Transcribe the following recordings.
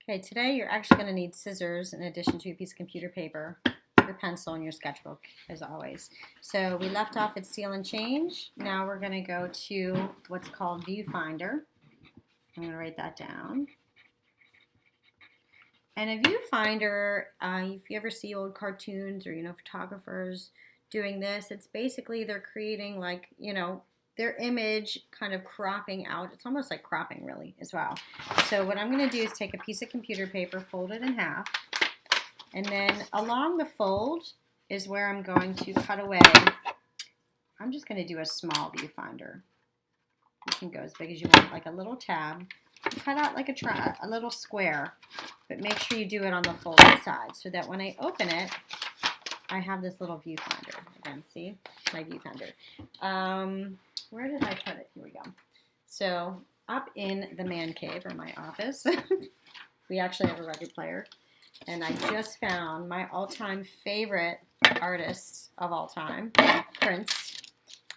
Okay, today you're actually going to need scissors in addition to a piece of computer paper, your pencil, and your sketchbook, as always. So we left off at seal and change. Now we're going to go to what's called viewfinder. I'm going to write that down. And a viewfinder, if you ever see old cartoons or, photographers doing this, it's basically they're creating their image kind of cropping out. It's almost like cropping really as well. So what I'm going to do is take a piece of computer paper, fold it in half, and then along the fold is where I'm going to cut away. I'm just going to do a small viewfinder. You can go as big as you want, like a little tab. Cut out like a little square, but make sure you do it on the folded side so that when I open it, I have this little viewfinder. Again, see my viewfinder. Where did I put it? Here we go. So up in the man cave, or my office, we actually have a record player, and I just found my all-time favorite artist of all time, Prince,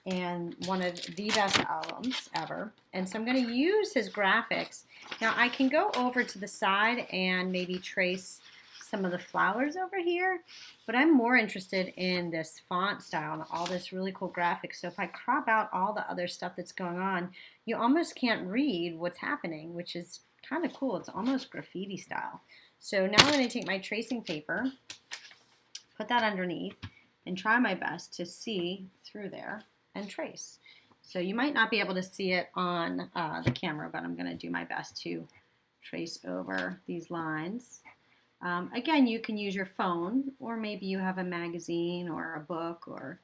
and one of the best albums ever. And so I'm going to use his graphics. Now I can go over to the side and maybe trace some of the flowers over here, but I'm more interested in this font style and all this really cool graphics. So if I crop out all the other stuff that's going on, you almost can't read what's happening, which is kind of cool. It's almost graffiti style. So now I'm going to take my tracing paper, put that underneath, and try my best to see through there and trace. So you might not be able to see it on the camera, but I'm going to do my best to trace over these lines. Again, you can use your phone, or maybe you have a magazine or a book or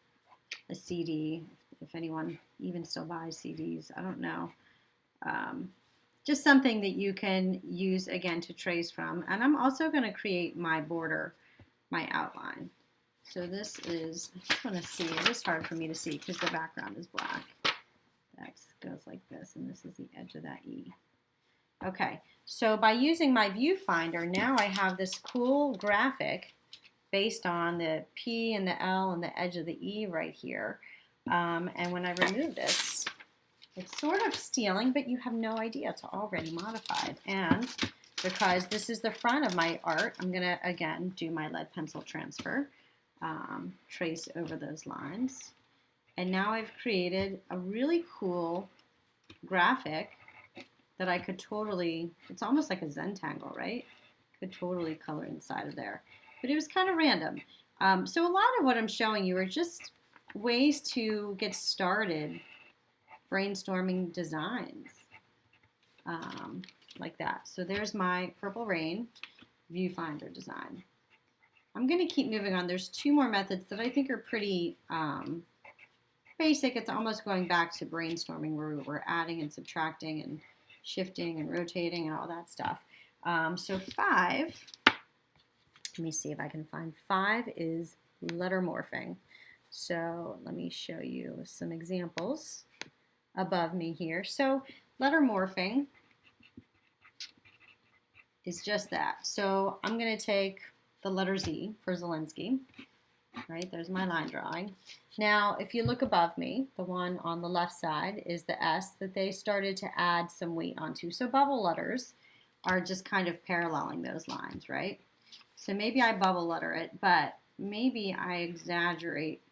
a CD, if anyone even still buys CDs, I don't know. Just something that you can use, again, to trace from. And I'm also going to create my border, my outline. So this is, I just want to see, it is hard for me to see because the background is black. That goes like this, and this is the edge of that E. Okay, so by using my viewfinder, now I have this cool graphic based on the P and the L and the edge of the E right here. And when I remove this, it's sort of stealing, but you have no idea. It's already modified. And because this is the front of my art, I'm going to, again, do my lead pencil transfer, trace over those lines. And now I've created a really cool graphic that I could totally, it's almost like a Zentangle, right? Could totally color inside of there. But it was kind of random. So a lot of what I'm showing you are just ways to get started brainstorming designs like that. So there's my Purple Rain viewfinder design. I'm going to keep moving on. There's two more methods that I think are pretty basic. It's almost going back to brainstorming where we're adding and subtracting and shifting and rotating and all that stuff. So 5, let me see if I can find 5 is letter morphing. So let me show you some examples above me here. So letter morphing is just that. So I'm going to take the letter Z for Zelensky. Right, there's my line drawing. Now, if you look above me, the one on the left side is the S that they started to add some weight onto. So bubble letters are just kind of paralleling those lines, right? So maybe I bubble letter it, but maybe I exaggerate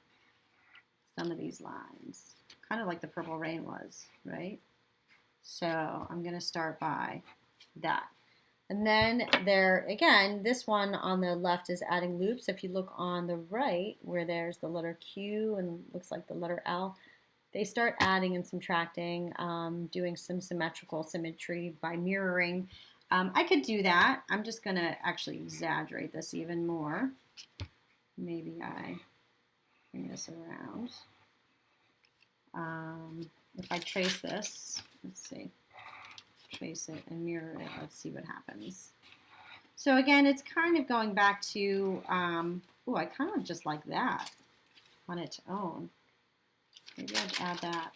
some of these lines, kind of like the Purple Rain was, right? So I'm going to start by that. And then there, again, this one on the left is adding loops. If you look on the right, where there's the letter Q and looks like the letter L, they start adding and subtracting, doing some symmetrical symmetry by mirroring. I could do that. I'm just going to actually exaggerate this even more. Maybe I bring this around. If I trace this, let's see. Trace it and mirror it. Let's see what happens. So again, it's kind of going back to, oh, I kind of just like that on its own. Maybe I'd add that.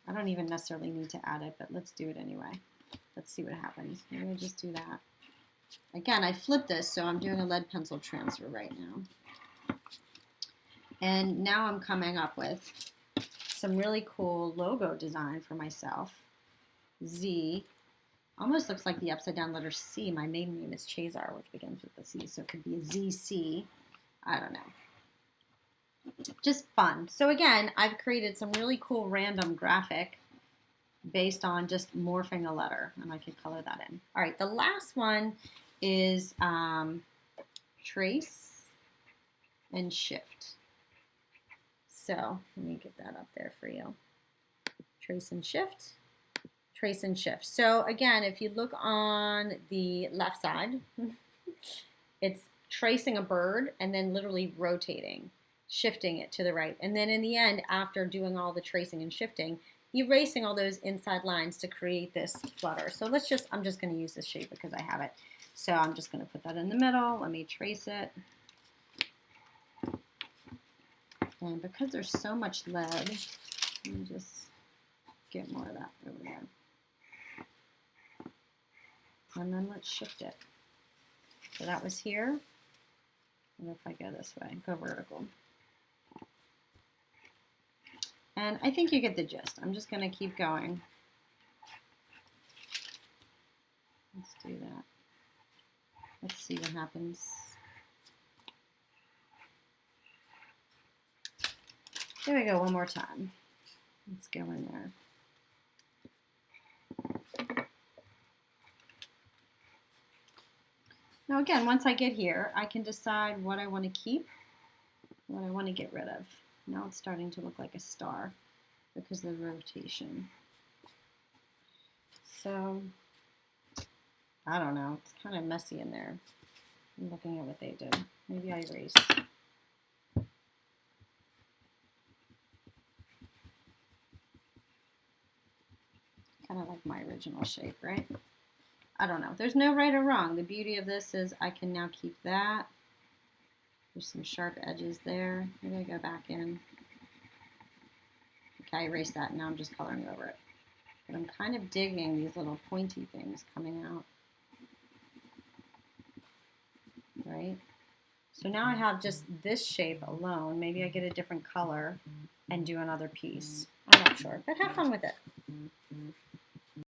I don't even necessarily need to add it, but let's do it anyway. Let's see what happens. Maybe I just do that. Again, I flipped this, so I'm doing a lead pencil transfer right now. And now I'm coming up with some really cool logo design for myself. Z Almost looks like the upside down letter C. My maiden name is Chazar, which begins with the C, so it could be a ZC. I don't know. Just fun. So again, I've created some really cool random graphic based on just morphing a letter, and I could color that in. All right, the last one is trace and shift. So let me get that up there for you. Trace and shift. Trace and shift. So again, if you look on the left side, it's tracing a bird and then literally rotating, shifting it to the right. And then in the end, after doing all the tracing and shifting, erasing all those inside lines to create this flutter. So I'm just going to use this shape because I have it. So I'm just going to put that in the middle. Let me trace it. And because there's so much lead, let me just get more of that over there. And then let's shift it. So that was here. And if I go this way, go vertical. And I think you get the gist. I'm just going to keep going. Let's do that. Let's see what happens. There we go, one more time. Let's go in there. Now again, once I get here, I can decide what I want to keep, what I want to get rid of. Now it's starting to look like a star because of the rotation. So, I don't know, it's kind of messy in there. I'm looking at what they did. Maybe I erase. Kind of like my original shape, right? I don't know. There's no right or wrong. The beauty of this is I can now keep that. There's some sharp edges there. Maybe I go back in. Okay, I erased that. Now I'm just coloring over it. But I'm kind of digging these little pointy things coming out. Right? So now I have just this shape alone. Maybe I get a different color and do another piece. I'm not sure, but have fun with it.